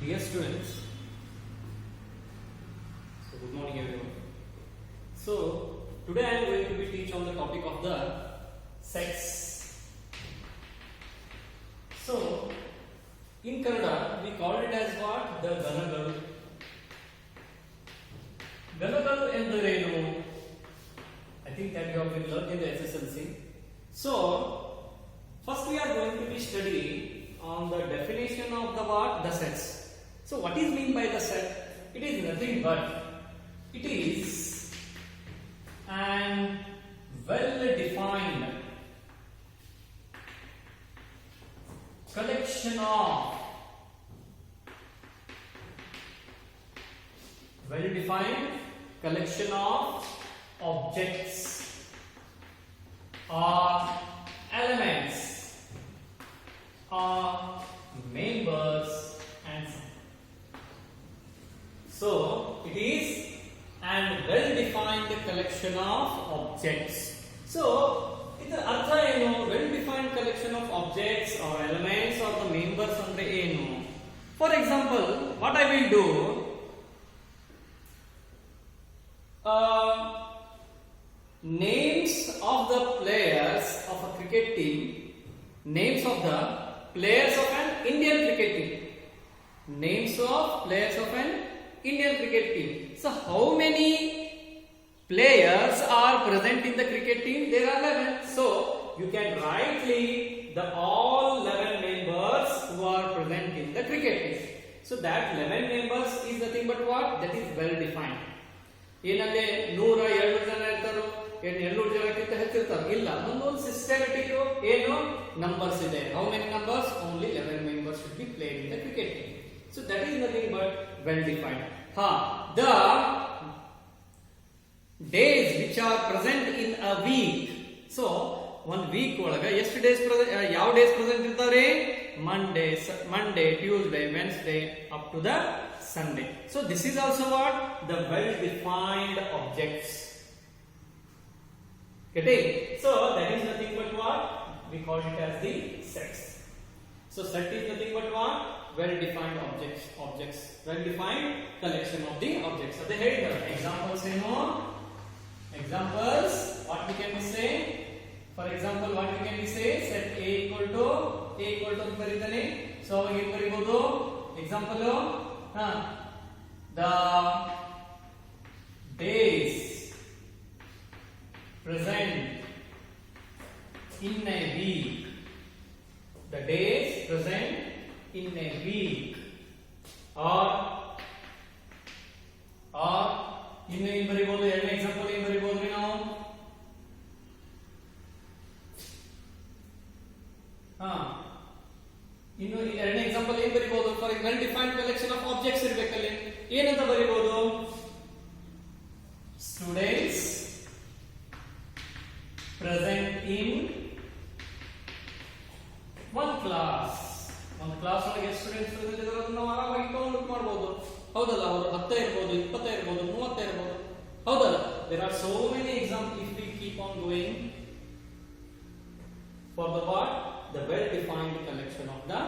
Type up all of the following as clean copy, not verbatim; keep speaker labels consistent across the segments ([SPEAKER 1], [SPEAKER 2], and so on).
[SPEAKER 1] Dear students, so good morning everyone. So today I am going to be teach on the topic of the sets. So in Kannada we call it as what? The Ganagalu. Ganagalu ಎಂದರೇನು? I think that you have been learned in the SSLC. So first we are going to be studying on the definition of the what? The sets. So what is mean by the set? It is nothing but it is an well defined collection of objects or elements or members and so it is an well defined collection of objects. So ಇದರ ಅರ್ಥ ಏನು? well defined collection of objects or elements or the members ಅಂದ್ರೆ ಏನು? For example, what I will do, names of the players of a cricket team, names of the players of an Indian cricket team, names of players of an Indian cricket team. So how many players are present in the cricket team? There are 11. So you can rightly the all 11 members who are present in the cricket team. So that 11 members is nothing but what? That is well defined. ಏನಂದ್ರೆ 100-200 ಜನ ಇರ್ತಾರೋ, 200 ಜನಕ್ಕಿಂತ ಹೆಚ್ಚಿರ್ತಾರೆ? ಇಲ್ಲ, ಒಂದೊಂದು systematic ಏನು numbers ಇದೆ. How many numbers? Only 11 members should be played in the cricket team. So that is nothing but well defined. The days which are present in a week. So one week ಒಳಗ ಎಷ್ಟು days ಯಾವ days present ಇರ್ತಾರೆ? Monday, Tuesday, Wednesday up to the Sunday. So this is also what? The well defined objects. Getting? So that is nothing but what? We call it as the sets. So set is nothing but what? Well defined objects. Well defined collection of the objects. So the header examples ಏನು? Examples, what we can say? For example, what we can say? Set A equal to ಬರೀತಾನೆ. So ಅವಾಗ ಏನು ಬರೀಬಹುದು? Example, the days present in a week. The days present in a week. Or ಇನ್ನು ಏನು ಬರೀಬಹುದು? ಎರಡನೇ example ಏನು ಬರೀಬಹುದು ನಾವು? ಇನ್ನು ಎರಡನೇ ಎಕ್ಸಾಂಪಲ್ ಏನು ಬರೀಬಹುದು? For well defined collection of objects ಇರಬೇಕಲ್ಲಿ. ಏನಂತ ಬರೀಬಹುದು? Students present in one class. ಒಂದು ಕ್ಲಾಸ್ ಒಳಗೆ ಎಷ್ಟು ಸ್ಟೂಡೆಂಟ್ಸ್ ಪ್ರೆಸೆಂಟ್ ಇದ್ದಾರೆ ಅದನ್ನ ನಾವು ಆರಾಮಾಗಿ ಕೌಂಟ್ ಮಾಡಬಹುದು. ಹೌದಲ್ಲ? ಅವರು 10 ಇರಬಹುದು, 20 ಇರಬಹುದು, 30 ಇರಬಹುದು. ಹೌದಲ್ಲ? There are so many examples if we keep on going for the what? The well defined collection of the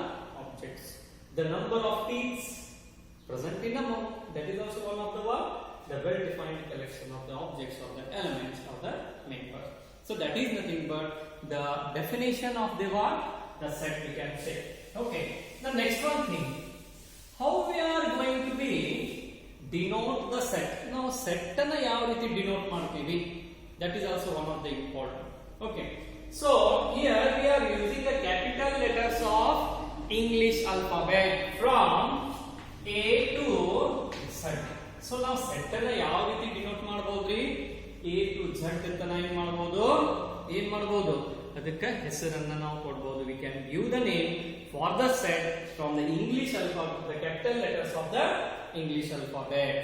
[SPEAKER 1] objects. The number of teeth present in a mouth, that is also one of the what? The well defined collection of the objects or the elements of the member. So that is nothing but the definition of the what? The set we can say. Okay. The next one thing, how we are going to be denote the set. Now set ಅನ್ನು ಯಾವ ರೀತಿ denote ಮಾಡ್ತೀವಿ? That is also one of the important. Okay. So here we are using the capital letters of English alphabet from A to Z. So ನಾವು set ಅನ್ನು ಯಾವ ರೀತಿ denote ಮಾಡಬಹುದ್ರಿ? A to Z ಅಂತ ನಾವು ಏನ್ ಮಾಡಬಹುದು? ಅದಕ್ಕೆ ಹೆಸರನ್ನ ನಾವು ಕೊಡಬಹುದು. We can give the name for the set from the English alphabet, the capital letters of the English alphabet.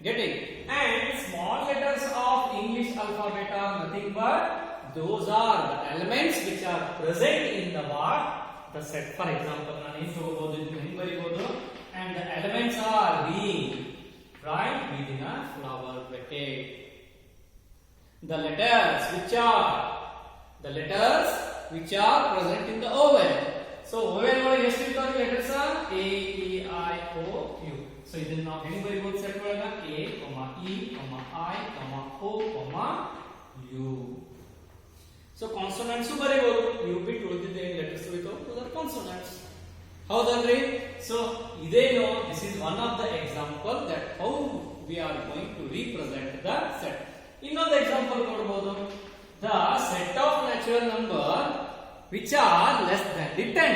[SPEAKER 1] Getting? And small letters of English alphabet are nothing but those are the elements which are present in the what? The set. For example, ನಾನು ಏನು ತಗೋಬಹುದು? ಇದನ್ನ ಬರೀಬಹುದು. And the elements are being right within a flower bouquet. The letters which are present in the oval. So oval ಒಳಗೆ ಎಷ್ಟು ಇರ್ತಾವೆ letters? A E I O U. So ಇದನ್ನ ನಾವು ಹೆಂಗ್ ಬರೀಬಹುದು ಸೆಟ್ ಒಳಗ A, E, I, O, U. So consonants ಬರೀಬಹುದು. U ಬಿಟ್ ಉಳಿದಿದ್ದೆ ಲೆಟರ್ಸ್ ವಿತೌಟ್ ಅದರ್ ಕಾನ್ಸೋನೆಂಟ್ಸ್. ಹೌದಲ್ರಿ? ಸೊ ಇದೇನೋ this is one of the example that how we are going to represent the set. ಇನ್ನೊಂದು ಎಕ್ಸಾಂಪಲ್ ನೋಡಬಹುದು. The set of natural number which are less than the 10.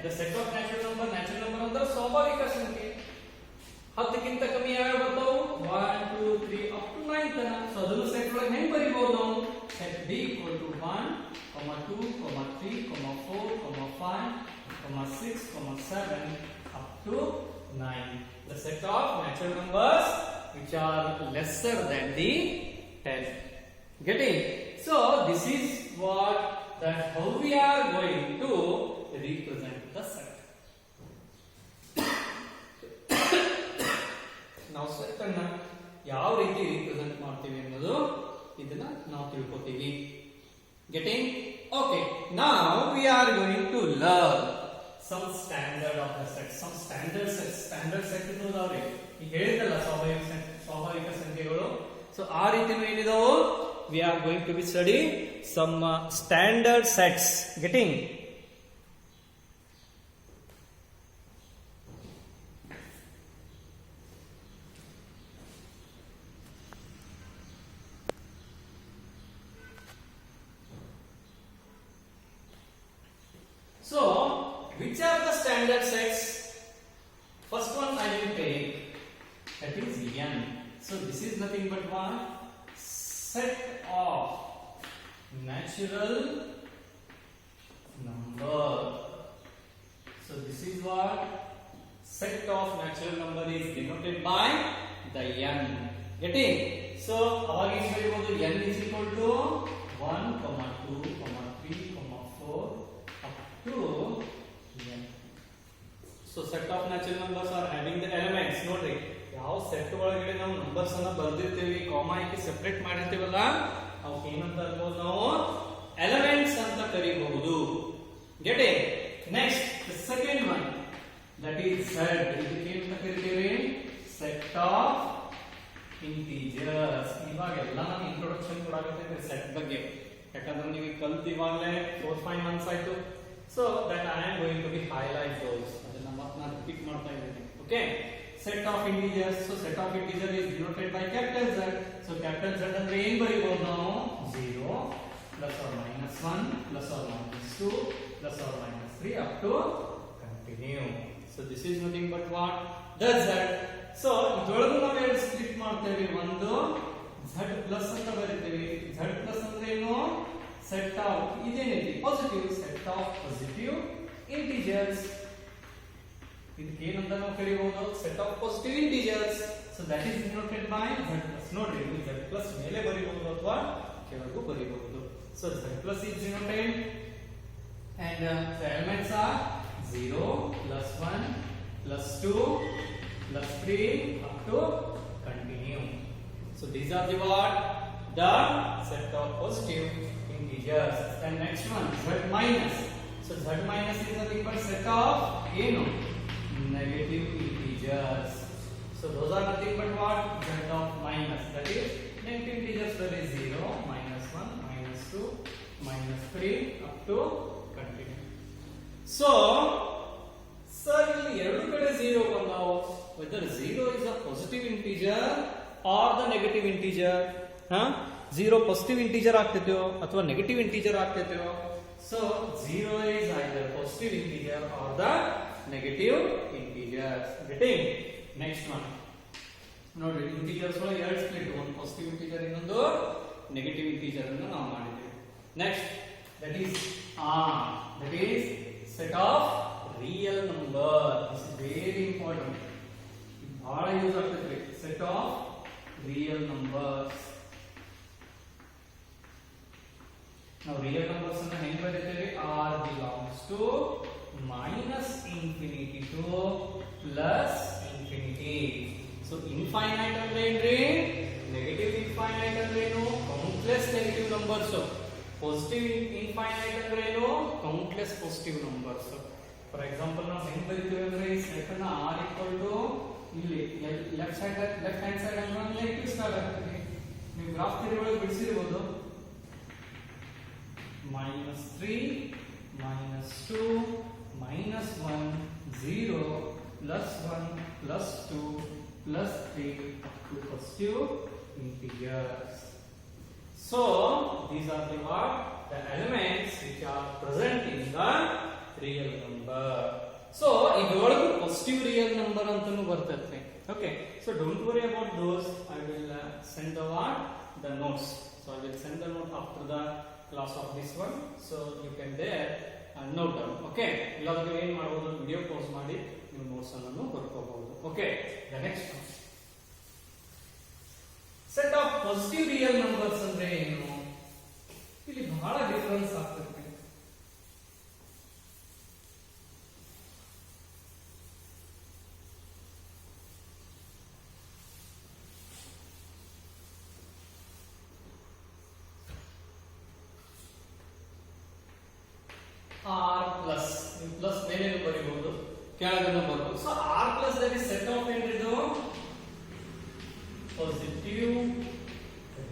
[SPEAKER 1] The set of natural number ಅಂದ್ರೆ ಸ್ವಾಭಾವಿಕ ಸಂಖ್ಯೆ. 10ಕ್ಕಿಂತ ಕಮ್ಮಿ ಯಾವ್ಯಾವ ಬರ್ತಾವು? 1 2 3 up to 9 ತನ. So ಅದನ್ನು ಸೆಟ್ ಒಳಗೆ ಹೆಂಗ್ ಬರೀಬಹುದು ನಾವು? Set B equal to 1, 2, 3, 4, 5, 6, 7 up to 9. The set of natural numbers which are lesser than the 10. Getting? So this is what that how we are going to represent the set. ನಾವು set ಅನ್ನ ಯಾವ ರೀತಿ represent ಮಾಡ್ತೀವಿ ಅನ್ನೋದು ಇದನ್ನ ನಾವು ತಿಳ್ಕೊತೀವಿ. Getting? Okay, now we are going to learn some standard of the set, some standard set ಇದಾವ್ರಿ. ಈಗ ಹೇಳಿದಲ್ಲ ಸ್ವಾಭಾವಿಕ ಸಂಖ್ಯೆಗಳು. ಸೊ ಆ ರೀತಿನೂ ಏನಿದಾವು? we are going to be study some standard sets. Getting? So, which are the standard sets? First one I will take, that is n. So this is nothing but one set of natural number. So this is what set of natural number is denoted by the n. Getting? So our is n is equal to 1, 2, 3, 4 to n. So set of natural numbers are having the elements. ನೋಡ್ರಿ, ಯಾವ set ಒಳಗಡೆ ನಾವು numbers ಅನ್ನ ಬರ್ದಿರ್ತೀವಿ, comma ಹಾಕಿ separate ಮಾಡಿರ್ತೀವಲ್ಲ, ಅವಕ್ಕೆ ಏನಂತ ಅನ್ಬೋದು ನಾವು? ಎಲಿಮೆಂಟ್ಸ್ ಅಂತ ಕರೀಬಹುದು. Getting? Next the second one, that is z. ಇದಕ್ಕೆ ಏನಂತ ಕರೀತೀವಿ? Set of integers. ಇವಾಗೆಲ್ಲ ನಾನು ಇಂಟ್ರೊಡಕ್ಷನ್ ಕೊಡಾಕತ್ತೀನಿ ಸೆಟ್ ಬಗ್ಗೆ, ಯಾಕಂದ್ರೆ ನೀವು ಕಲ್ತಿವಾಗಲೇ 4-5 months ಆಯ್ತು. So that I am going to be highlight those. ಅದನ್ನ ಮತ್ತೆ ನಾನು ರಿಪೀಟ್ ಮಾಡ್ತಾ ಇದ್ದೀನಿ. Okay? Set of integers. So set of integer is denoted by capital Z. So capital Z ಅಂದ್ರೆ ಏನು ಬರೀಬಹುದು ನಾವು? 0 plus or minus 1 plus or minus 2 plus or minus 3 up to continue. So this is nothing but what? The Z. So ಇದರೊಳಗೆ ನಾವು ಎರಡು split ಮಾಡ್ತೇವೆ. ಒಂದು Z plus ಅಂತ ಬರೀತೀವಿ. Z plus ಅಂದ್ರೆ ಏನು? Set of ಇದೇನಿದೆ? Positive. Set of positive integers. ಇದಕ್ಕೆ ಏನಂತ ನಾವು ಕರೀಬಹುದು? Set of positive integers. So that is denoted by Z+. ನೋಡ್ರಿ, ಇದು Z+ ಮೇಲೆ ಬರೀಬಹುದು ಅಥವಾ ಕೆಳಗೂ ಬರೀಬಹುದು. So Z+ is denoted and the elements are 0 plus 1 plus 2 plus 3 up to continue. So these are the what? The set of positive integers. And next one, Z minus. So Z minus is a equal set of negative integers. So those are nothing but what? Z of minus. That is negative integers. That is 0, minus 1, minus 2, minus 3 up to continue. So sir, ಇಲ್ಲಿ ಎರಡು ಕಡೆ 0 ಬಂದಾವು. Whether 0 is a positive integer or the negative integer. 0 positive integer ಆಗ್ತೈತೋ ಅಥವಾ negative integer ಆಗ್ತೈತೋ? So 0 is either positive integer or the negative integer. Getting? Next one. ನೋಡ್ರಿ, integers ಒಳಗೆ ಎರಡು split, ಒಂದು ಪಾಸಿಟಿವ್ ಇಂಟಿಜರ್, ಇನ್ನೊಂದು ನೆಗೆಟಿವ್ ಇಂಟಿಜರ್ ಅನ್ನು ನಾವು ಮಾಡಿದ್ದೇವೆ. Next, that is set of real number. This is very important. ಬಹಳ ಯೂಸ್ ಆಗ್ತೈತ್ರಿ. set of real numbers. Now real numbers ಅನ್ನು ಹೆಂಗ್ ಬರೀತೀವಿ? r belongs to minus infinity to plus infinity. So infinite ಅಂದ್ರೆ ಏನ್ರಿ? Negative infinite ಅಂದ್ರೆ ಏನು? Countless negative numbers. Positive infinite ಅಂದ್ರೆ ಏನು? Countless positive numbers. For example ನಾವು ಹೆಂಗ್ ಬರೀತೀವಿ ಅಂದ್ರೆ set ಸೆಟ್ ಅನ್ನ r equal to ಇಲ್ಲಿ ಲೆಫ್ಟ್ ಹ್ಯಾಂಡ್ ಸೈಡ್ ಅಂದ್ರೆ ನೆಗೆಟಿವ್ ಸ್ಟಾರ್ಟ್ ಆಗ್ತದೆ. ನೀವು ಗ್ರಾಫ್ ಥಿಯರಿ ಒಳಗೆ ಬಿಡಿಸಿರಬಹುದು. -3 -2 -1 0 +1 +2 +3 up to positive integers. So these are the what the elements which are present in the real number. So idrolagu positive real number antanu bartate. Okay, so don't worry about those. I will send the what the notes. So I will send the note after the class of this one, so you can there note down. Okay, illadre ಏನು ಮಾಡಬಹುದು, video pause ಮಾಡಿ ನೀವು notes ಅನ್ನು ಬರ್ಕೋಬಹುದು. Okay, the next one, set of positive real numbers ಅಂದ್ರೆ ಏನು? ಇಲ್ಲಿ ಬಹಳ difference ಆಗ್ತದೆ. r plus plus ಮೇಲೆ ಬರೀಬಹುದು, ಕೆಳಗಡೆ ಬರಬಹುದು. So r plus that is set of ಏನಿದು positive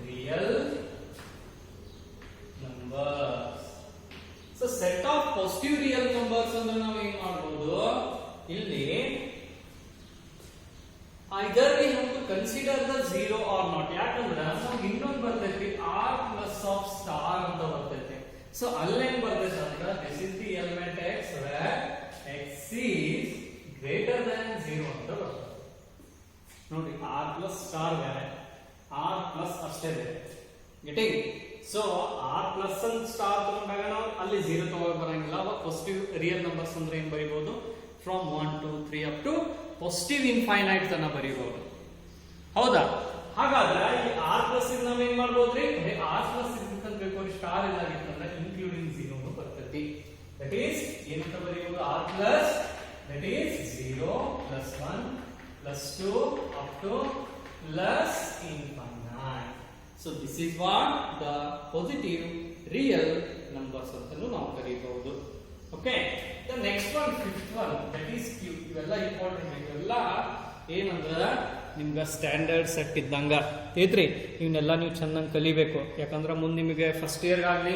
[SPEAKER 1] real numbers. So set of positive real numbers ಅಂದ್ರೆ ನಾವು ಏನು ಮಾಡಬಹುದು, ಇಲ್ಲಿ either we have to consider the 0 or not. ಯಾಕಂದ್ರೆ ನಾವು ಇನ್ನೊಂದು ಬರ್ತೈತಿ r plus of star ಅಂತ ಬರ್ತೈತಿ. ಸೊ ಅಲ್ಲೇನ್ ಬರ್ತೈತೆ ಅಂದ್ರೆ this is the element x where x is greater than 0 ಅಂತ ಬರ್ತದೆ. ನೋಡಿ r plus star ಬೇರೆ, r plus ಅಷ್ಟೇ ಬೇರೆ. Getting? So r plus and star ತಗೊಂಡಾಗ ನಾವು ಅಲ್ಲಿ 0 ತಗೊಳ್ಳೋಕೆ ಬರಂಗಿಲ್ಲ. ಅವಾಗ ಪಾಸಿಟಿವ್ ರಿಯಲ್ ನಂಬರ್ಸ್ ಅಂದ್ರೆ ಏನು ಬರೀಬಹುದು, from 1 2 3 up to positive infinite ತನ ಬರೀಬಹುದು. ಹೌದಾ? ಹಾಗಾದ್ರೆ ಈ r plus ಗೆ ನಾವು ಏನು ಮಾಡಬಹುದ್ರಿ, r plus ಇದ್ದಂತ ಬೇಕು ಸ್ಟಾರ್ ಇದಾಗಿತ್ತಂದ್ರೆ ಇನ್ಕ್ಲೂಡಿಂಗ್ 0 ನು ಬರ್ತೈತಿ. ದಟ್ ಈಸ್ ಏನಂತ ಬರೀಬಹುದು, r plus that is 0 plus 1 plus 2 up to plus infinite. So this is what the positive real numbers ಅಂತಲೂ ನಾವು ಕರೀಬಹುದು. Okay, the next one, fifth one, that is q. ಇವೆಲ್ಲ important. ಇವೆಲ್ಲ ಏನಂದ್ರೆ ನಿಮ್ಗೆ standard set ಇದ್ದಂಗ ಐತ್ರಿ. ಇವನ್ನೆಲ್ಲ ನೀವು ಚೆನ್ನಾಗಿ ಕಲಿಬೇಕು. ಯಾಕಂದ್ರೆ ಮುಂದೆ ನಿಮಗೆ ಫಸ್ಟ್ ಇಯರ್ ಆಗಲಿ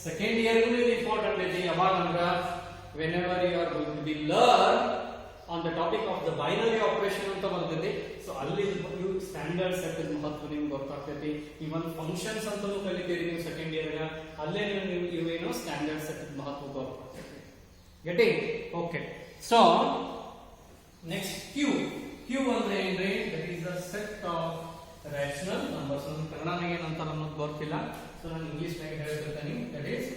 [SPEAKER 1] ಸೆಕೆಂಡ್ ಇಯರ್ಗೂ ಇದು ಇಂಪಾರ್ಟೆಂಟ್ ಐತಿ. ಯಾವಾಗ ಅಂದ್ರೆ whenever you are going to be learn on the topic of the binary operation ಅಂತ ಬರ್ತೈತಿ. ಸೊ ಅಲ್ಲಿ ನೀವು ಸ್ಟ್ಯಾಂಡರ್ಡ್ ಸೆಟ್ ಮಹತ್ವ ನಿಮ್ಗೆ ಗೊತ್ತಾಗ್ತೈತಿ. ಇವನ್ ಫಂಕ್ಷನ್ಸ್ ಅಂತಲೂ ಕಲಿತೀರಿ ನೀವು ಸೆಕೆಂಡ್ ಇಯರ್ ಗ, ಅಲ್ಲೇ ನೀವು ಇವೇನೋ ಸ್ಟ್ಯಾಂಡರ್ಡ್ ಸೆಟ್ ಮಹತ್ವ ಗೊತ್ತಾಗ್ತೈತಿ. Getting? Okay. So next q. q ಅಂದ್ರೆ ಏನ್ರಿ, that is the set of rational numbers. ಕನ್ನಡನಾಗ ಏನಂತ ನಮಗೆ ಗೊತ್ತಿಲ್ಲ, ಸೊ ನಾನು ಇಂಗ್ಲಿಷ್ ನಾಗ ಹೇಳ್ತಿರ್ತೀನಿ. That is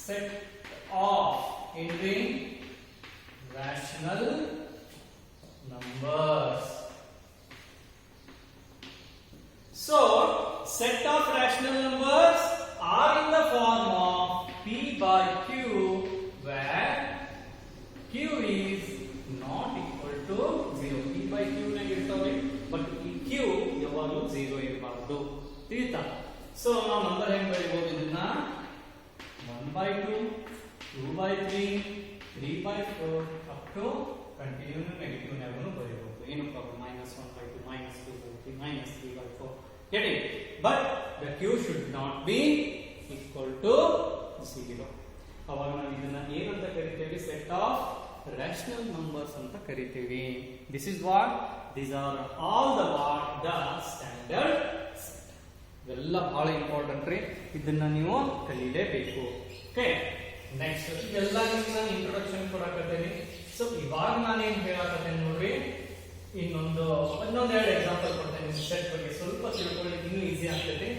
[SPEAKER 1] set of entry rational numbers. So set of rational numbers are in the form of p by q where q is not equal to 0. p by q ನಾಗ ಇರ್ತವೆ, ಬಟ್ ಈ q ಯಾವಾಗಲೂ 0 ಇರಬಾರದು. ತಿಳಿತಾ? So ನಾವು number ಹೆಂಗ್ ಬರೀಬಹುದು, ಇದನ್ನ 1 by 2 2 by 3 3 by 4 up to continue negative ನೆಗನು ಬರೆಯಬಹುದು. ಏನು problem, -1 by 2 -2 by 3 -3 by 4. Get it? But the q should not be equal to 0. ಅವಾಗ ನಾವು ಇದನ್ನ ಏನಂತ ಕರಿತೀವಿ, ಸೆಟ್ ಆಫ್ rational numbers ಅಂತ ಕರಿತೀವಿ. This is what, these are all the what the standard set. ಇವೆಲ್ಲ ಬಹಳ ಇಂಪಾರ್ಟೆಂಟ್ ರೀ, ಇದನ್ನ ನೀವು ಕಲಿಯಲೇಬೇಕು. ಓಕೆ, ನೆಕ್ಸ್ಟ್ ಇದೆಲ್ಲ ನಿಮ್ಗೆ ನಾನು ಇಂಟ್ರೊಡಕ್ಷನ್ ಕೊಡಕತ್ತೀನಿ. ಸೊ ಇವಾಗ ನಾನು ಏನ್ ಹೇಳಕತ್ತೇನೆ ನೋಡ್ರಿ, ಇನ್ನೊಂದೆರಡು ಎಕ್ಸಾಂಪಲ್ ಕೊಡ್ತೇನೆ ಸೆಟ್ ಬಗ್ಗೆ. ಸ್ವಲ್ಪ ತಿಳ್ಕೊಳ್ಳಿ, ಇನ್ನೂ ಈಸಿ ಆಗ್ತೈತಿ,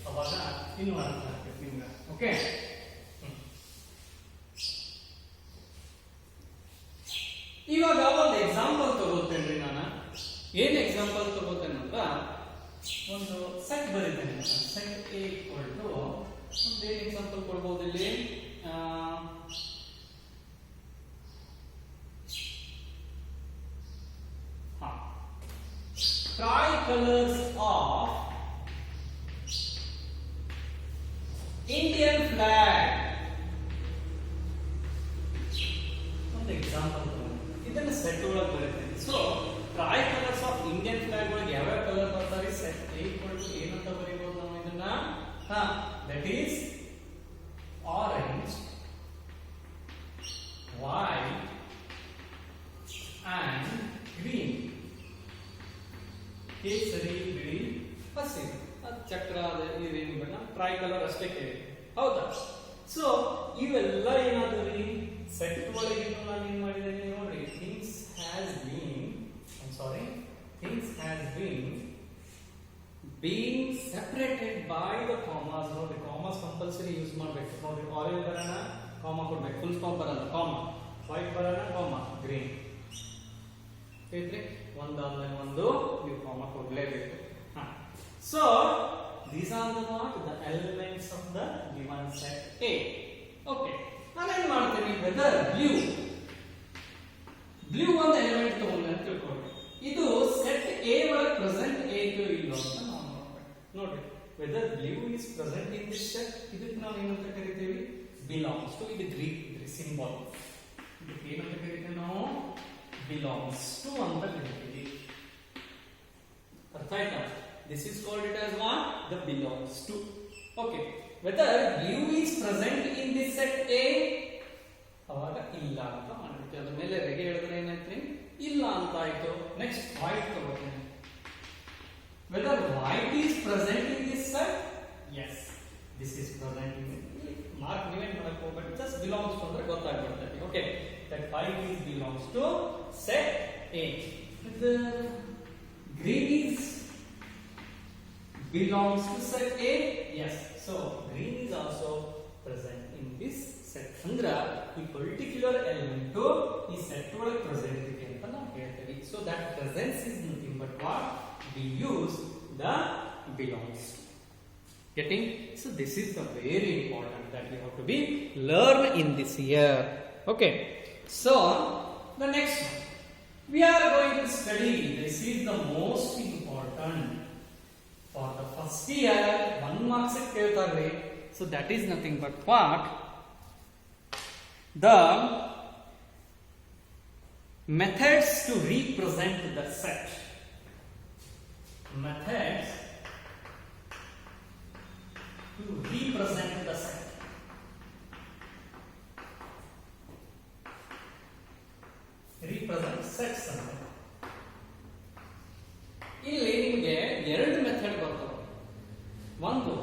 [SPEAKER 1] ಅವಾಗ ಇನ್ನೂ ಅರ್ಥ ಆಗ್ತೈತಿ ನಿಮ್ಗೆ. ಓಕೆ, ಇವಾಗ ಒಂದು ಎಕ್ಸಾಂಪಲ್ ತಗೋತೇನ್ರಿ ನಾನು. ಏನ್ ಎಕ್ಸಾಂಪಲ್ ತಗೋತೇನೆ ಅಂದ್ರೆ, ಒಂದು ಸೆಟ್ ಬರೀತೇನೆ. ಸೆಟ್ ಎ ಈಕ್ವಲ್ ಟು ಒಂದು ಏನ್ ಎಕ್ಸಾಂಪಲ್ ಕೊಡ್ಬೋದು ಇಲ್ಲಿ, tricolors of Indian flag. ಒಂದು ಎಕ್ಸಾಂಪಲ್ ಇದನ್ನ ಸೆಟ್ ಒಳಗೆ ಬರುತ್ತೆ. So try colours of Indian flag ಒಳಗೆ ಯಾವ ಕಲರ್ ಬರ್ತಾರೆ? ಸೆಟ್ A = ಏನಂತ ಬರೀಬಹುದು ನಾವು ಇದನ್ನ? That is orange, white and green. ಕೇಸರಿ, ಬಿಳಿ, ಹಸಿರು. ಚಕ್ರ ಇದೇನು ಬೇಡ, ಟ್ರೈ ಕಲರ್ ಅಷ್ಟೇ ಕೇಳಿ, ಹೌದಾ? ಸೊ ಇವೆಲ್ಲ ಏನಾದ್ರಿ ಸೆಟ್ ಒಳಗೆ ನಾನು ಏನ್ ಮಾಡಿದ್ದೇನೆ ನೋಡ್ರಿ. Things has been separated by the commas. ನೋಡ್ರಿ, ಕಾಮಾಸ್ ಕಂಪಲ್ಸರಿ ಯೂಸ್ ಮಾಡ್ಬೇಕು. ನೋಡ್ರಿ, ಆರೆಂಜ್ ಬರೋಣ ಕಾಮಾ ಕೊಡ್ಬೇಕು, ಫುಲ್ ಸ್ಟಾಪ್ ಬರಲ್ಲ ಕಾಮಾ, ವೈಟ್ ಬರೋಣ ಕಾಮಾ, ಗ್ರೀನ್ ಐತ್ರಿ. ಒಂದಾದ್ಮೇಲೆ ಒಂದು ನೀವು ಕಾಮಾ ಕೊಡ್ಲೇಬೇಕು. So these are the elements of the given set A. Okay, ನಾನೇನ್ ಮಾಡ್ತೀನಿ, ವೆದರ್ ಬ್ಲೂ ಒಂದು ಎಲಿಮೆಂಟ್ ತಗೊಂಡೆ ಅಂತ ತಿಳ್ಕೊಳ್ಳಿ. ಇದು ಸೆಟ್ A ಒಳಗೆ ಪ್ರೆಸೆಂಟ್ ಏಕೋ ಇಲ್ಲೋ ಅಂತ ನಾವು ನೋಡ್ಬೇಕು. ನೋಡ್ರಿ, whether blue is present in this set, ಇದಕ್ಕೆ ನಾವು ಏನಂತ ಕರಿತೀವಿ? Belongs to. ಇದು ಗ್ರೀಕ್ ಸಿಂಬಲ್, ಇದಕ್ಕೆ ಏನಂತ ಕರಿತೀವಿ ನಾವು? ಬಿಲಾಂಗ್ಸ್ ಟು ಅಂತ ಕರಿತೀವಿ. ಅರ್ಥ ಆಯ್ತಾ? This is called it as what? The belongs to. Okay. Whether blue is present in this set A, ಅವಾಗ ಇಲ್ಲ ಅಂತ ಮಾಡ್ಬಿಟ್ಟು ಅದ್ರ ಮೇಲೆ ರೆಗೆ ಹೇಳಿದ್ರೆ ಏನಾಯ್ತು? ಇಲ್ಲ ಅಂತ ಆಯ್ತು. ನೆಕ್ಸ್ಟ್ white ತಗೋತೀನಿ. Whether white is present in this set? Yes. This is present in it. Mark ನೀವೇನ್ ಮಾಡಕ್ ಹೋಗ್ಬೇಡಿ, just belongs to ಅಂದ್ರೆ ಗೊತ್ತಾಗ್ಬಿಡ್ತೈತಿ. Okay. That white is belongs to set A. The green is belongs to set A. Yes, so green is also present in this set. Andra ಈ particular element ಈ set ಒಳಗೆ present ಇದೆ ಅಂತ ನಾವು ಹೇಳ್ತೀವಿ. So that presence is nothing but what we use the belongs. Getting? So this is the very important that we have to be learn in this year. Okay. So the next one we are going to study. This is the most important. For the first year, 1 marks ಕೇಳ್ತಾರೆ. So that is nothing but what? The methods to represent the set. Methods to represent the set. Represent sets ಅಂತ. ಇಲ್ಲಿ ನಿಮಗೆ ಎರಡು method ಬರ್ತವೆ. ಒಂದು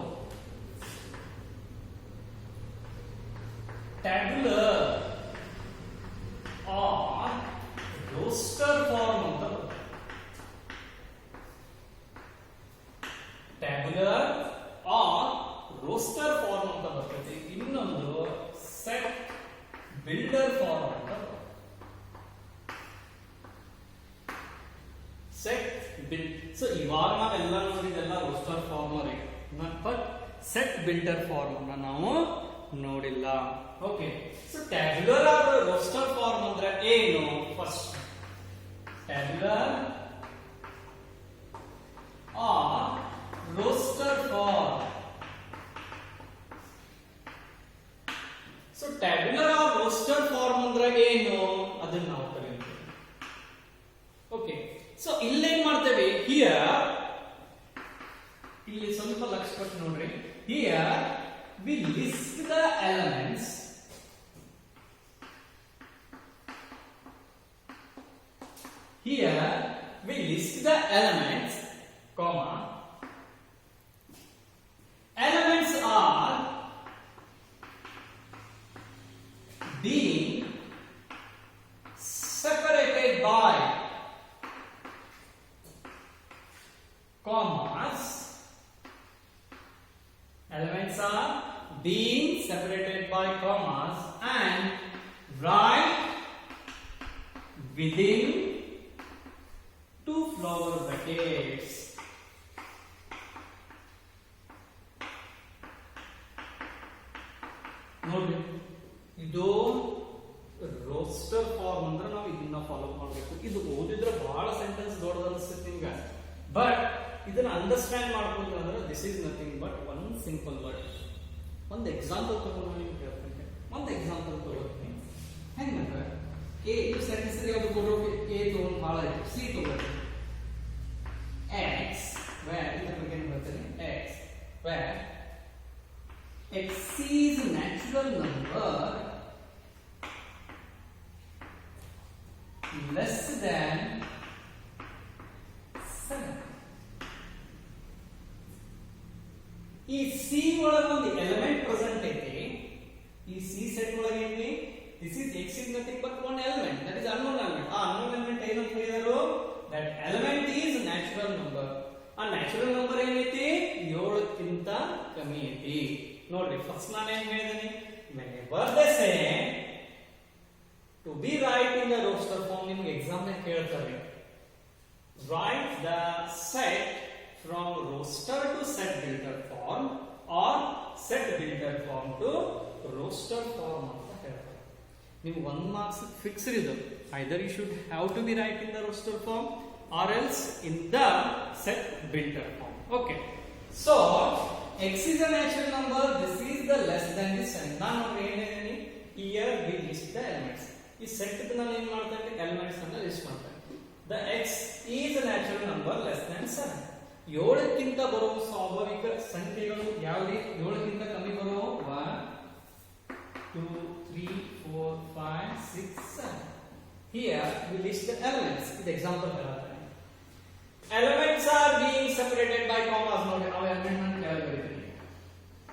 [SPEAKER 1] tabular or roster form ಅಂತ ಬರ್ತದೆ. Tabular or roster form ಅಂತ ಬರ್ತದೆ. ಇನ್ನೊಂದು ಸೆಟ್ ಬಿಲ್ಡರ್ ಫಾರ್ಮ್ ಅಂತ ಬರ್ತದೆ. ಸೆಟ್ ಸೊ ಇವಾಗ ನಾವೆಲ್ಲ ನೋಡಿದೆಲ್ಲ roster form but set builder form ಅನ್ನ ನಾವು ನೋಡಿಲ್ಲ. Okay, so tabular or roster form ಅಂದ್ರೆ ಏನು? First tabular or roster form. So tabular or roster form ಅಂದ್ರೆ ಏನು ಅದನ್ನ ನಾವು ಕಲಿತೀವಿ. ಓಕೆ, ಸೊ ಇಲ್ಲೇನ್ ಮಾಡ್ತೇವೆ? ಇಲ್ಲಿ ಸ್ವಲ್ಪ ಲಕ್ಷ ಕೊಟ್ಟು ನೋಡ್ರಿ. Here V list the elements. Here we list the elements, comma. Elements are being separated by commas. Elements are being separated by commas and right within two flower brackets. ನೋಡಿ, ಇದು roster form ಅಂದ್ರೆ ನಾವು ಇದನ್ನ follow ಮಾಡಬೇಕು. ಇದು ಓದಿದ್ರೆ ಬಹಳ sentence ದೊಡ್ಡದು ಅನಿಸುತ್ತೆ ನಿಮ್ಗೆ, ಬಟ್ ಇದನ್ನ ಅಂಡರ್ಸ್ಟ್ಯಾಂಡ್ ಮಾಡ್ಕೊಂಡ್ರೆ this is nothing but one simple word. ಒಂದು ಎಕ್ಸಾಂಪಲ್ ತಗೊಂಡು ನಿಮ್ಗೆ ಹೇಳ್ತೇನೆ. ಒಂದು ಎಕ್ಸಾಂಪಲ್ ತಗೋತೀನಿ. ಹೆಂಗಂದ್ರೆ A ಇದು ಸೆಟ್ ಹೆಸರು ಯಾವುದು ಕೊಡೋ A ತಗೊಂಡು ಭಾಳ ಆಯ್ತು C ತಗೋಬೇಕು X where ಇದರ ಬಗ್ಗೆ ಏನು ಬರ್ತದೆ X where X is natural number less than 7. ಈ C ಒಳಗೆ ಒಂದು ಎಲಿಮೆಂಟ್ ಪ್ರೆಸೆಂಟ್ ಐತಿ ಈ C ಸೆಟ್ ಒಳಗೆ ಐತಿ this is X is nothing but one element that is unknown element ಆ unknown element ಏನಂತ ಹೇಳಿದರು that element is natural number ಆ ನ್ಯಾಚುರಲ್ ನಂಬರ್ ಏನೈತಿ 7 ಕ್ಕಿಂತ ಕಮ್ಮಿ ಐತಿ ನೋಡ್ರಿ ಫಸ್ಟ್ ನಾನು ಏನು ಹೇಳಿದೀನಿ whenever they say to be right in the roster form ನಿಮಗೆ ಎಕ್ಸಾಮ್ ನ ಕೇಳ್ತಾರೆ write the set from roster to set builder form or set builder form to roster form ಅಂತ ಹೇಳ್ತಾರೆ ನೀವು 1 ಮಾರ್ಕ್ಸ್ ಫಿಕ್ಸ್ಡ್ ಇದು either you should have to be right in the roster form or else in the set builder form. Okay, so X is a natural number, this is the less than this sign. ನಾನು ಏನು here we list the elements. ಈ set ನಾನು ಏನು ಮಾಡ್ತೇನೆ elements ಅನ್ನು list ಮಾಡ್ತೇನೆ. The X is a natural number less than 7. 7 ಕ್ಕಿಂತ ಬರುವ ಸ್ವಾಭಾವಿಕ ಸಂಖ್ಯೆಗಳು ಯಾವುದು 7 ಕ್ಕಿಂತ ಕಮ್ಮಿ ಬರುವ 1 2 3 4 5 6 7. Here we list the elements. ಇದು ಎಕ್ಸಾಂಪಲ್ ಹೇಳ್ತಾರೆ elements are being separated by commas ನೋಡಿ ನಾವು ಎಲಿಮೆಂಟ್ ಅನ್ನು ಕೆಳಗೆ ಬರೀತೀವಿ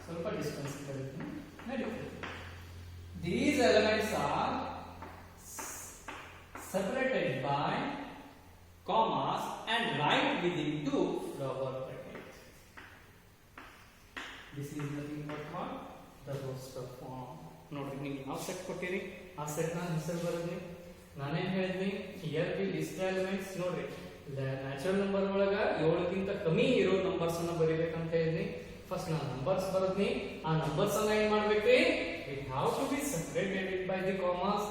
[SPEAKER 1] ಸ್ವಲ್ಪ ಡಿಸ್ಟೆನ್ಸ್ ಬರೀತೀವಿ ನಡೀತದೆ these elements are separated by commas and right within two flower brackets this is nothing but what the roster form ನೋಡ್ರಿ ನೀವು ಯಾವ ಸೆಟ್ ಕೊಟ್ಟಿರಿ ಆ ಸೆಟ್ ನ ಹೆಸರು ಬರೆದ್ರಿ ನಾನೇನ್ ಹೇಳಿದ್ನಿ here we list the elements ನೋಡ್ರಿ ನ್ಯಾಚುರಲ್ ನಂಬರ್ ಒಳಗ 7 ಕ್ಕಿಂತ ಕಮ್ಮಿ ಇರೋ ನಂಬರ್ಸ್ ಅನ್ನ ಬರೀಬೇಕಂತ ಹೇಳಿದ್ನಿ ಫಸ್ಟ್ ನಾನು ನಂಬರ್ಸ್ ಬರೆದ್ನಿ ಆ ನಂಬರ್ಸ್ ಅನ್ನ ಏನ್ ಮಾಡ್ಬೇಕ್ರಿ we have to be separated by the commas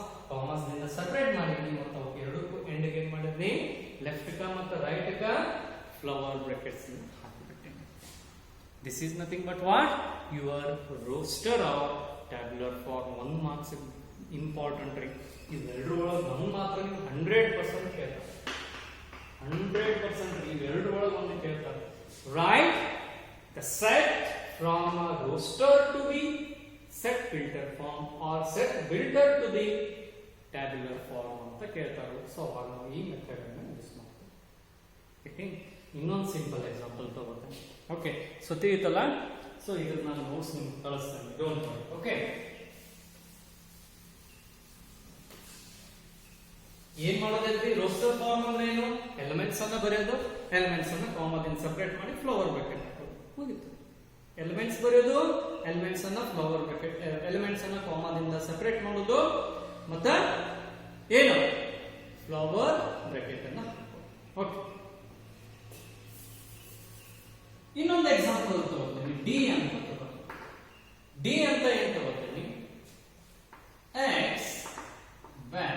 [SPEAKER 1] ದಿಂದ ಸೆಪರೇಟ್ ಮಾಡಿದ್ನಿ ಮತ್ತು ಅವು ಎರಡಕ್ಕೂ ಎಂಡ್ ಗೆ ಏನ್ ಮಾಡಿದ್ನಿ ಲೆಫ್ಟ್ ಕ ಮತ್ತು ರೈಟ್ ಕ ಫ್ಲವರ್ ಬ್ರಾಕೆಟ್ಸ್ ಹಾಕಿಬಿಟ್ಟಿನಿ this is nothing but what your roster or tabular form 1 marks important ರೀ ಇವೆರಡರ ಒಳಗೆ ಒಂದು ಮಾತ್ರ ನೀವು 100% ಕೇಳ್ತಾರೆ 100% ಇವೆರಡರ ಒಳಗೆ ಒಂದು ಕೇಳ್ತಾರೆ write the set from a roster to the set builder form or set builder to the tabular form ಅಂತ ಕೇಳ್ತಾರೆ ಸೊ ಅವಾಗ ನಾವು ಈ ಮೆಥಡ್ ಅನ್ನು ಯೂಸ್ ಮಾಡ್ತೀವಿ ಇನ್ನೊಂದು ಸಿಂಪಲ್ ಎಕ್ಸಾಂಪಲ್ ತಗೋತೀನಿ ಓಕೆ ಸೊ ತಿಳಿತಲ್ಲ ಸೊ ಇದ್ರ ನಾನು ನೋಟ್ಸ್ ನಿಮ್ಗೆ ಕಳಿಸ್ತೇನೆ ಡೋಂಟ್ ವರಿ ಓಕೆ ಏನ್ ಮಾಡೋದೈತಿ ರೋಸ್ಟರ್ ಫಾರ್ಮ್ ಅಂದ್ರೆ ಏನು ಎಲಿಮೆಂಟ್ಸ್ ಅನ್ನ ಬರೆಯೋದು ಎಲಿಮೆಂಟ್ಸ್ ಅನ್ನ ಕಾಮಾದಿಂದ ಸೆಪರೇಟ್ ಮಾಡಿ ಫ್ಲವರ್ ಬ್ರಾಕೆಟ್ ಹಾಕೋದು ಮುಗಿತು ಎಲಿಮೆಂಟ್ಸ್ ಬರೆಯೋದು ಎಲಿಮೆಂಟ್ಸ್ ಅನ್ನ ಫ್ಲವರ್ ಬ್ರಾಕೆಟ್ ಎಲಿಮೆಂಟ್ಸ್ ಅನ್ನ ಕಾಮಾದಿಂದ ಸೆಪರೇಟ್ ಮಾಡೋದು ಮತ್ತೆ ಏನು ಫ್ಲವರ್ ಬ್ರಾಕೆಟ್ ಅನ್ನ ಹಾಕೋದು ಓಕೆ ಇನ್ನೊಂದು ಎಕ್ಸಾಂಪಲ್ ತಗೋತೀನಿ ಡಿ ಅಂತ ತಗೋತೀನಿ ಡಿ ಅಂತ ಏನ್ ತಗೋತೀನಿ x when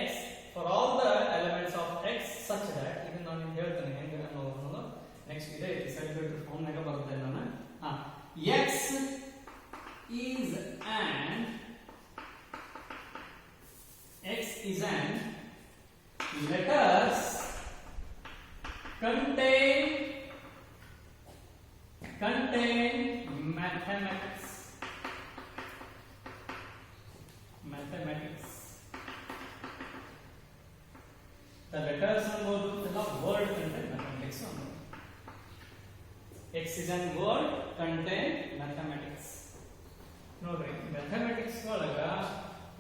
[SPEAKER 1] x for all the elements of x such that ಇದನ್ನ ನಾನು ಹೇಳ್ತೇನೆ ಹೆಂಗೆ ಅನ್ನೋದು ನೆಕ್ಸ್ಟ್ ಇದೆ ಸೆಪರೇಟೆಡ್ ಫಾರ್ಮ್ ನಾಗ ಬರುತ್ತೆ ನಾನು x is an letters contain mathematics the letters ಅನ್ನೋದು ಎಲ್ಲ ವರ್ಡ್ contain mathematics ಅನ್ನೋದು x is an word contain mathematics ನೋಡ್ರಿ mathematics ಒಳಗ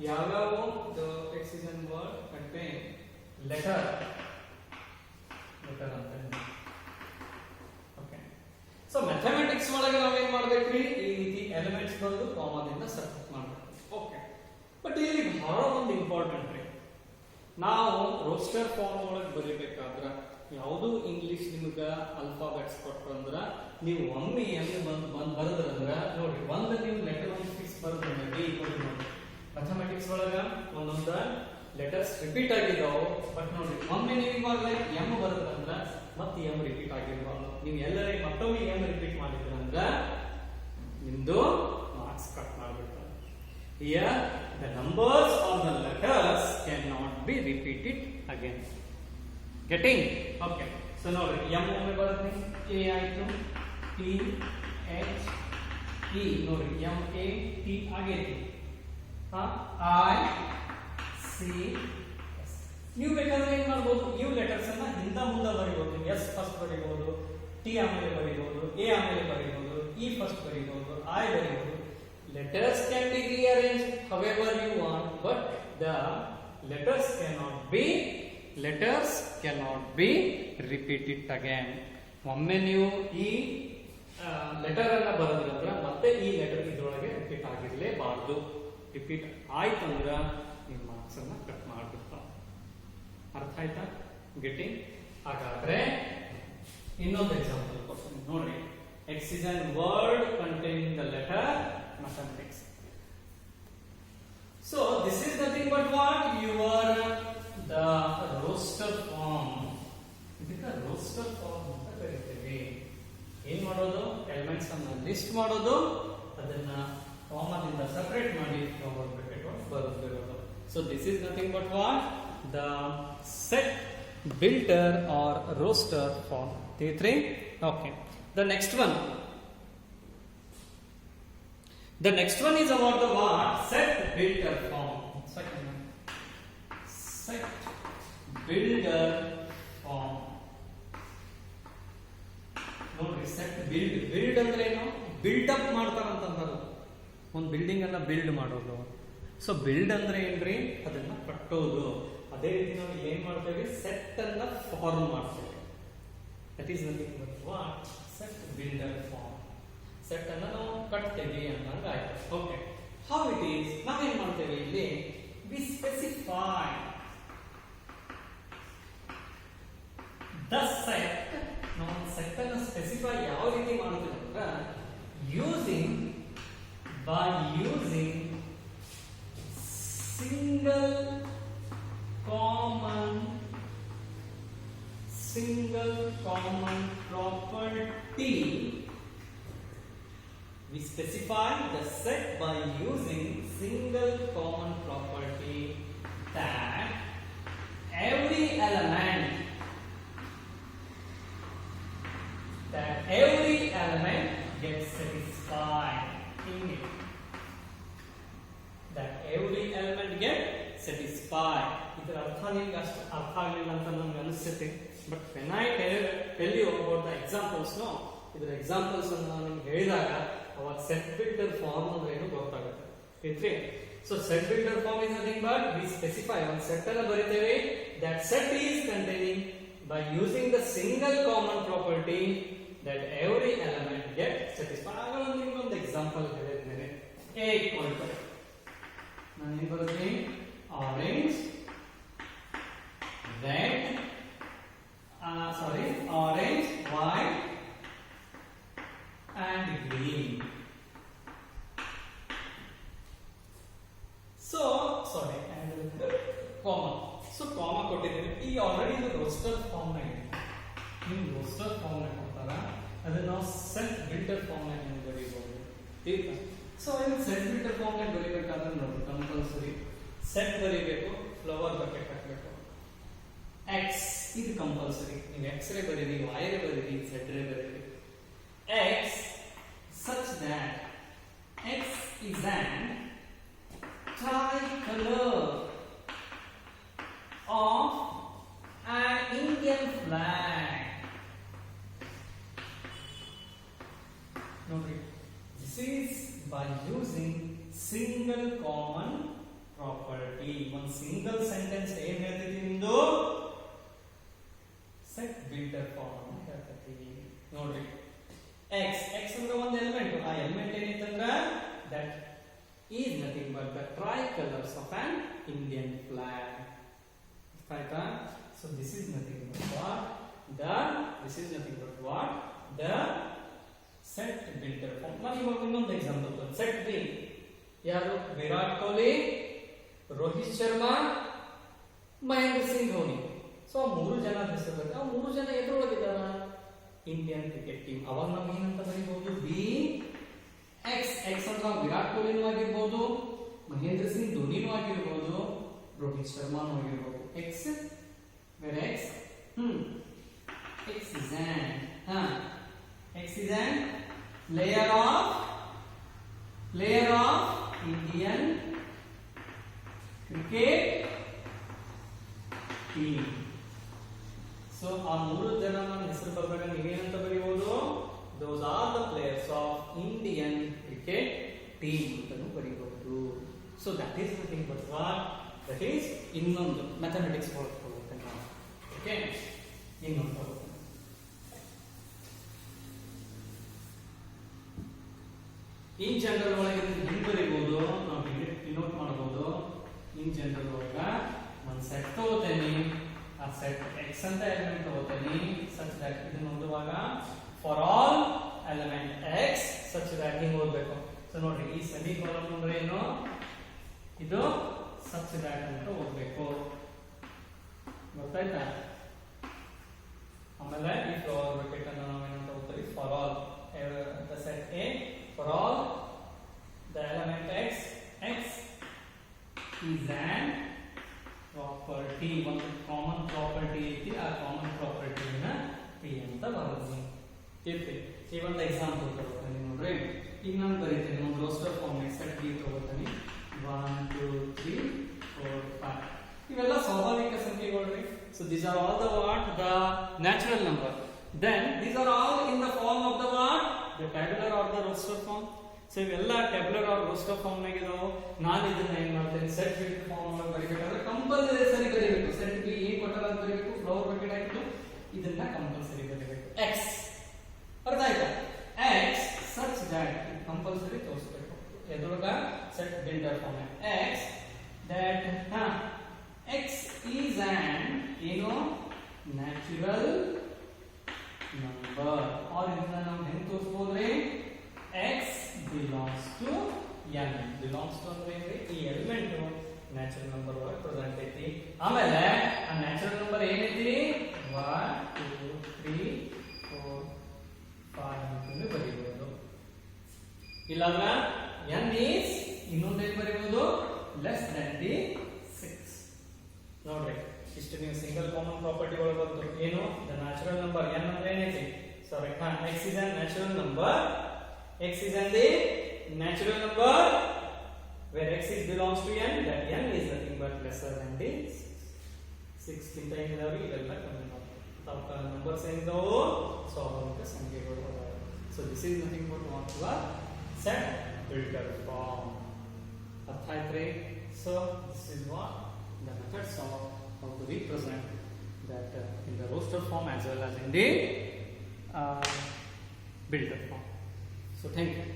[SPEAKER 1] ಯಾವ್ಯಾವ x is an word contain letter ಅಂತ ಓಕೆ ಸೊ ಮ್ಯಾಥಮೆಟಿಕ್ಸ್ ಒಳಗೆ ನಾವು ಏನು ಮಾಡಬೇಕ್ರಿ ಈ ರೀತಿ ಎಲಿಮೆಂಟ್ಸ್ ಬರೆದು ಕಾಮಾದಿಂದ ಸೆಪರೇಟ್ ಮಾಡಬೇಕು ಓಕೆ ಬಟ್ ಇಲ್ಲಿ ಬಹಳ ಒಂದು ಇಂಪಾರ್ಟೆಂಟ್ ರೀ ನಾವು ರೋಸ್ಟರ್ ಫಾರ್ಮ್ ಒಳಗೆ ಬರೀಬೇಕಾದ್ರೆ ಯಾವುದು ಇಂಗ್ಲಿಷ್ ನಿಮಗೆ ಅಲ್ಫಾಬೆಟ್ಸ್ ಕೊಟ್ಟರು ಅಂದ್ರೆ ನೀವು ಒಮ್ಮೆ ಎಲ್ಲಿ ಬಂದು ಬರೆದ್ರಂದ್ರೆ ನೋಡಿ ಒಂದು ನೀವು ಲೆಟರ್ ಒಂದು ಫಿಕ್ಸ್ ಬರೆದ್ರೆ ಡಿ ಕೊಟ್ಟು ನೋಡಿ ಮ್ಯಾಥಮೆಟಿಕ್ಸ್ ಒಳಗೆ ಒಂದೊಂದು ಲೆಟರ್ಸ್ ರಿಪೀಟ್ ಆಗಿದ್ದಾವೆ ಬಟ್ ನೋಡಿ ಒಮ್ಮೆ ನೀವು ಇವಾಗಲೇ ಎಮ್ ಬರೆದ್ರಂದ್ರೆ ಮತ್ತೆ ಎಮ್ ರಿಪೀಟ್ ಆಗಿರ್ಬಾರ್ದು ನೀವು ಎಲ್ಲರೇ ಮತ್ತೊಮ್ಮೆ ಎಮ್ ರಿಪೀಟ್ ಮಾಡಿದ್ರಂದ್ರೆ ನಿಮ್ದು ಮಾರ್ಕ್ಸ್ ಕಟ್ ಮಾಡ್ಬಿಡ್ತಾರೆ Here the numbers or the letters cannot be repeated again. Getting? Okay. So now M ಒಮ್ಮೆ ಬರುತ್ತೆ, A ಆಯ್ತು, T H E ನೋಡಿ M A T ಆಗೈತಿ. I C S. ನೀವು ಬೇಕಾದ್ರೆ ಏನು ಮಾಡಬಹುದು, ಇವು ಲೆಟರ್ಸ್ ಅನ್ನ ಹಿಂದ ಮುಂದೆ ಬರೀಬಹುದು. S ಫಸ್ಟ್ ಬರೀಬಹುದು, T ಆಮೇಲೆ ಬರೀಬಹುದು, A ಆಮೇಲೆ ಬರೀಬಹುದು, E ಫಸ್ಟ್ ಬರೀಬಹುದು, I ಬರೀಬಹುದು. Letters can be rearranged however you want, but the letters cannot be repeated again. ಒಮ್ಮೆ ನೀವು ಈ ಲೆಟರ್ ಅನ್ನ ಬರೆದ್ರಂದ್ರೆ ಮತ್ತೆ ಈ ಲೆಟರ್ ಇದ್ರೊಳಗೆ ರಿಪೀಟ್ ಆಗಿರಲೇಬಾರದು. ರಿಪೀಟ್ ಆಯ್ತಂದ್ರ ನಿಮ್ಮ ಮಾರ್ಕ್ಸ್ ಅನ್ನ ಕಟ್ ಮಾಡ್ಬಿಡ್ತಾವ. ಅರ್ಥ ಆಯ್ತಾ? ಗೆಟಿಂಗ್? ಹಾಗಾದ್ರೆ ಇನ್ನೊಂದು ಎಕ್ಸಾಂಪಲ್ ಕೊಡ್ತೀನಿ ನೋಡ್ರಿ. X is a word containing the letter mathematics. So this is nothing but what? The roster form. ಇದಕ್ಕೆ roster form ಅಂತ ಕರೀತೀವಿ. ಏನ್ ಮಾಡೋದು? ಎಲಿಮೆಂಟ್ಸ್ ಅನ್ನ ಲಿಸ್ಟ್ ಮಾಡೋದು, ಅದನ್ನ ಕಾಮದಿಂದ ಸೆಪರೇಟ್ ಮಾಡಿ ಫ್ಲವರ್ ಬ್ರಾಕೆಟ್ ಒಳಗೆ ಬರೆದಿರೋದು. So this is nothing but what? The set builder or roster form. T3. Okay. The next one is about the what? Set builder form. Second one. Set builder form. ನೋಡ್ರಿ, set build ಅಂದ್ರೆ ಏನು? Build up ಮಾಡ್ತಾರಂತಂದ್ರು. ಒಂದು building ಅನ್ನ build ಮಾಡೋದು. So build ಅಂದ್ರೆ ಏನ್ರಿ? ಅದನ್ನ ಕಟ್ಟೋದು. ಅದೇ ರೀತಿ ನಾವು ಏನ್ ಮಾಡ್ತೇವೆ? ಸೆಟ್ ಅನ್ನ ಫಾರ್ಮ್ ಮಾಡ್ತೇವೆ. That is nothing but what? Set builder form. Set ಅನ್ನ ನಾವು ಕಟ್ತೇವೆ ಅನ್ನಂಗ ಆಯ್ತು. Okay, how it is? ನಾವೇನ್ ಮಾಡ್ತೇವೆ ಇಲ್ಲಿ? We specify the set. ನಾವು ಸೆಟ್ ಅನ್ನ ಸ್ಪೆಸಿಫೈ ಯಾವ ರೀತಿ ಮಾಡ್ತೇವೆ ಅಂದ್ರೆ by using single common property. We specify the set by using single common property that every element gets satisfied in it. That every element gets satisfied. ಇದರ ಅರ್ಥ ನಿಮಗೆ ಅಷ್ಟು ಅರ್ಥ ಆಗಲಿಲ್ಲ ಅಂತ ನನಗೆ ಅನಿಸುತ್ತೆ. But when I tell you about the examples, no, ಇದರ ಎಕ್ಸಾಂಪಲ್ಸ್ ಅನ್ನು ನಾನು ನಿಮಗೆ ಹೇಳಿದಾಗ ಅವಾಗ ಸೆಟ್ ಬಿಲ್ಡರ್ ಫಾರ್ಮ್ ಅಂದ್ರೆ ಏನು ಗೊತ್ತಾಗುತ್ತೆ. ಇತ್ರಿ. So set builder form is nothing but we specify ಒಂದು ಸೆಟ್ ಅನ್ನು ಬರೀತೇವೆ. That set is containing by using the single common property that every element gets satisfied. ಆಗ ನಾನು ನಿಮಗೆ ಒಂದು ಎಕ್ಸಾಂಪಲ್ ಹೇಳಿದ್ದೇನೆ. A equal to ನಾನು ಏನು ಬರೆದಿದ್ದೀನಿ? Orange, red, orange, white and green. So sorry, and comma. So comma ಕೊಟ್ಟಿದ್ದೀನಿ. ಈ ಆಲ್ರೆಡಿ ಇದು ರೋಸ್ಟರ್ ಫಾರ್ಮ್ ನಾಗ ಇದೆ. ನೀವು ರೋಸ್ಟರ್ ಫಾರ್ಮ್ ನಾಗ ಕೊಡ್ತಾರ ಅದನ್ನ ನಾವು ಸೆಟ್ ಬಿಲ್ಡರ್ ಫಾರ್ಮ್ ನಾಗ ಬರೀಬಹುದು. ठीक है? ಸೊ ಇದು ಸೆಟ್ ಬಿಲ್ಡರ್ ಫಾರ್ಮ್ ನಾಗ ಬರೀಬೇಕಾದ್ರೆ ನೋಡಿ ಕಂಪಲ್ಸರಿ ಸೆಟ್ ಬರೀಬೇಕು, ಫ್ಲವರ್ ಬಕೆಟ್ ಹಾಕಬೇಕು. x ಇದು ಕಂಪಲ್ಸರಿ. ನೀವು x ರೇ ಬರೀರಿ, y ರೇ ಬರೀರಿ, z ರೇ ಬರೀರಿ. x such that x is an tricolor of an Indian flag. Note it. This is by using single common property. One single sentence ಏನು ಹೇಳ್ತೀವಿ ನಿಮ್ದು? ಸೆಟ್ ಬಿಲ್ಡರ್ ಫಾರ್ಮ್ ಹೇಳ್ತೀವಿ. ನೋಡ್ರಿ, x ಅಂದ್ರೆ ಒಂದು ಎಲಿಮೆಂಟ್. ಆ element ಏನಿತ್ತಂದ್ರೆ that is nothing but the tricolors of an Indian flag. ಆಯ್ತಾ? So this is nothing but what? The set builder form. ನಾನು ಇವಾಗ ಇನ್ನೊಂದು ಎಕ್ಸಾಂಪಲ್ ಕೊಡ್ತೀನಿ. ಸೆಟ್ ಬಿ ಯಾರು? ವಿರಾಟ್ ಕೊಹ್ಲಿ, ರೋಹಿತ್ ಶರ್ಮಾ, ಮಹೇಂದ್ರ ಸಿಂಗ್ ಧೋನಿ. ಸೊ ಆ ಮೂರು ಜನ ಹೆಸರು ಬರುತ್ತೆ. ಆ ಮೂರು ಜನ ಎದ್ರೊಳಗಿದ್ದಾರ? Indian cricket team. ಅವಾಗ ನಾವು ಏನಂತ ಬರೀಬಹುದು? B X. ಎಕ್ಸ್ ಅಂದ್ರೆ ವಿರಾಟ್ ಕೊಹ್ಲಿನೂ ಆಗಿರ್ಬೋದು, ಮಹೇಂದ್ರ ಸಿಂಗ್ ಧೋನಿನೂ ಆಗಿರ್ಬೋದು, ರೋಹಿತ್ ಶರ್ಮಾನೂ ಆಗಿರ್ಬೋದು. X where X X is an player of Indian cricket team. So ಆ ಮೂರು ಜನ ಹೆಸರು ಬರೆದಾಗ ನೀವೇನಂತ ಬರೀಬಹುದು? Those are the players of Indian cricket team ಅಂತಾನು ಬರೀಬಹುದು. So that is nothing but what? That is ಇನ್ನೊಂದು ಮ್ಯಾಥಮೆಟಿಕ್ಸ್ ಹೋಗುತ್ತೆ ನಾವು. ಓಕೆ, ಇನ್ನೊಂದು ಇನ್ ಜನರಲ್ ಒಳಗೆ ಹಿಂಗೆ ಬರೀಬಹುದು, ನಾವು ಡಿನೋಟ್ ಮಾಡಬಹುದು. ಇನ್ ಜನರಲ್ ಒಳಗ ಒಂದು ಸೆಟ್ ತಗೋತೇನೆ, ಆ ಸೆಟ್ ಎಕ್ಸ್ ಅಂತ ಎಲಿಮೆಂಟ್ ತಗೋತೇನೆ, ಸಚ್ ದಟ್ ಇದನ್ನ ಓದುವಾಗ for all element X such that ಹಿಂಗೆ ಓದಬೇಕು. ಸೊ ನೋಡ್ರಿ, ಈ ಸೆಮಿಕೋಲನ್ ಅಂದ್ರೆ ಏನು? ಇದು ಸಚ್ ದಟ್ ಅಂತ ಓದಬೇಕು, ಗೊತ್ತಾಯ್ತಾ? ಆಮೇಲೆ ಈ ಫ್ಲವರ್ ಬ್ರಾಕೆಟ್ ಅನ್ನು ನಾವು ಏನಂತ ಓದ್ತೀವಿ? For all the set A, for all the element x is an property. One common property ಐತಿ, ಆ common property ನ P ಅಂತ ಬರೆದ್ವಿ. ಈ ಒಂದು ಎಕ್ಸಾಂಪಲ್ ತಗೋತೀನಿ ನೋಡ್ರಿ. ಈಗ ನಾನು ಬರೀತೀನಿ ಒಂದು ರೋಸ್ಟರ್ ಫಾರ್ಮ್ ಸೆಟ್ B ತಗೋತೀನಿ. 1 2 3 4 5 ಇವೆಲ್ಲ ಸ್ವಾಭಾವಿಕ ಸಂಖ್ಯೆಗಳು. So these are all the what? The natural number. Then these are all in the form of the what? The tabular or the roster form. So ಇವೆಲ್ಲ tabular or roster form ನಾಗ ಇದಾವೆ. ನಾನು ಇದನ್ನ ಏನು ಮಾಡ್ತೇನೆ? ಸೆಟ್ ಬಿ ಫಾರ್ಮ್ ಒಳಗೆ ಬರೀಬೇಕಾದ್ರೆ compulsory ಬರೀಬೇಕು. Set B ಏನು ಕೊಟ್ಟಾರ ಅಂತ ಬರೀಬೇಕು, ಫ್ಲವರ್ ಬ್ರಾಕೆಟ್ ಹಾಕಿಟ್ಟು ಇದನ್ನ ಕಂಪಲ್ಸರಿ ಬರೀಬೇಕು. x ಅರ್ಥ ಆಯ್ತಾ? x such that ಕಂಪಲ್ಸರಿ ತೋರಿಸಬೇಕು. ಎದುರುಗ set builder form x that x is an ಏನು ನ್ಯಾಚುರಲ್ ನಂಬರ್. और ಇದನ್ನ ನಾವು ಹೆಂಗೆ ತೋರಿಸಬಹುದ್ರಿ? x belongs to n. belongs to ಅಂದ್ರೆ ಏನ್ರಿ? ಈ ಎಲಿಮೆಂಟ್ ನ್ಯಾಚುರಲ್ ನಂಬರ್ ಒಳಗೆ ಪ್ರೆಸೆಂಟ್ ಐತಿ. ಆಮೇಲೆ ಆ ನ್ಯಾಚುರಲ್ ನಂಬರ್ ಏನೈತಿ? 1 2 3 4 5 ಅಂತ ಬರೀಬಹುದು. ಇಲ್ಲಾಂದ್ರೆ n is ಇನ್ನೊಂದು ಏನು ಬರೀಬಹುದು? less than the 6. ನೋಡ್ರಿ, ಇಷ್ಟು ನೀವು ಸಿಂಗಲ್ ಕಾಮನ್ ಪ್ರಾಪರ್ಟಿ ಒಳಗೆ ಬಂತು. ಏನು? ದ ನ್ಯಾಚುರಲ್ ನಂಬರ್ n ಅಂದ್ರೆ ಏನೈತಿ? ಸಾರಿ, x is an natural number. x is an the natural number where x is belongs to n, that n is nothing but lesser than the 6 ಗಿಂತ ಏನಿದಾವೆ ಇದೆಲ್ಲ ಕಮ್ಮಿ ಮಾಡ್ತಾರೆ. Numbers ಏನಿದಾವು? ಸ್ವಾಭಾವಿಕ ಸಂಖ್ಯೆಗಳು ಅದಾವೆ. So this is nothing but what your set builder form. ಅರ್ಥ ಆಯ್ತ್ರಿ? So this is what the methods of how to represent that in the roster form as well as in the builder form. So thank you.